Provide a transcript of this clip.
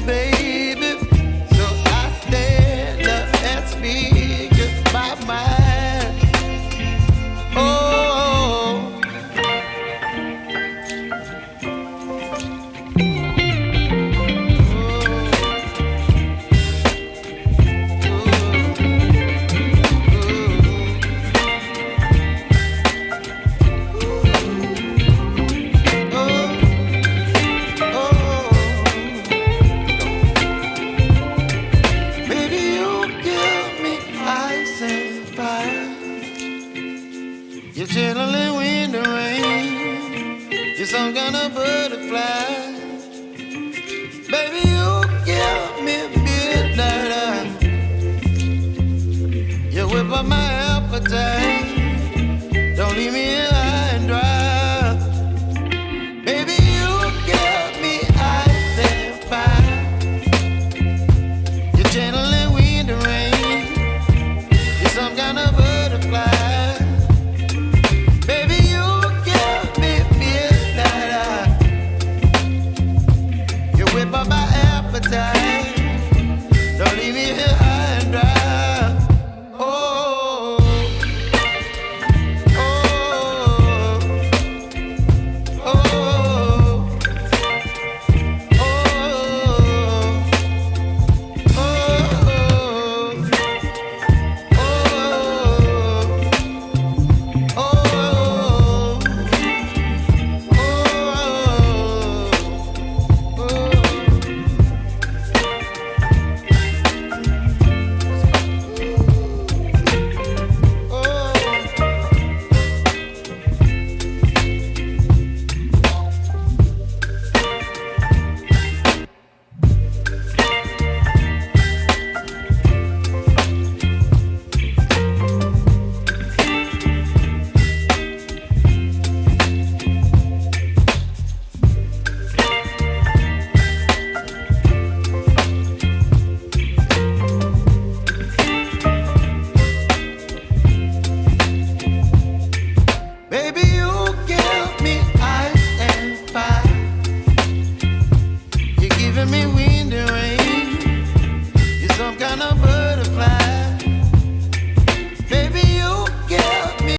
baby. So I stand up and speak my mind. Oh, baby, you give me ice and fire. You're chilling wind and rain. You're some kind of butterfly. Baby, you give me midnight. You whip up my appetite. Don't leave me here high and dry. Baby, you give me ice and fire. You're channeling wind and rain. You're some kind of butterfly. Baby, you give me midnight. You whip up my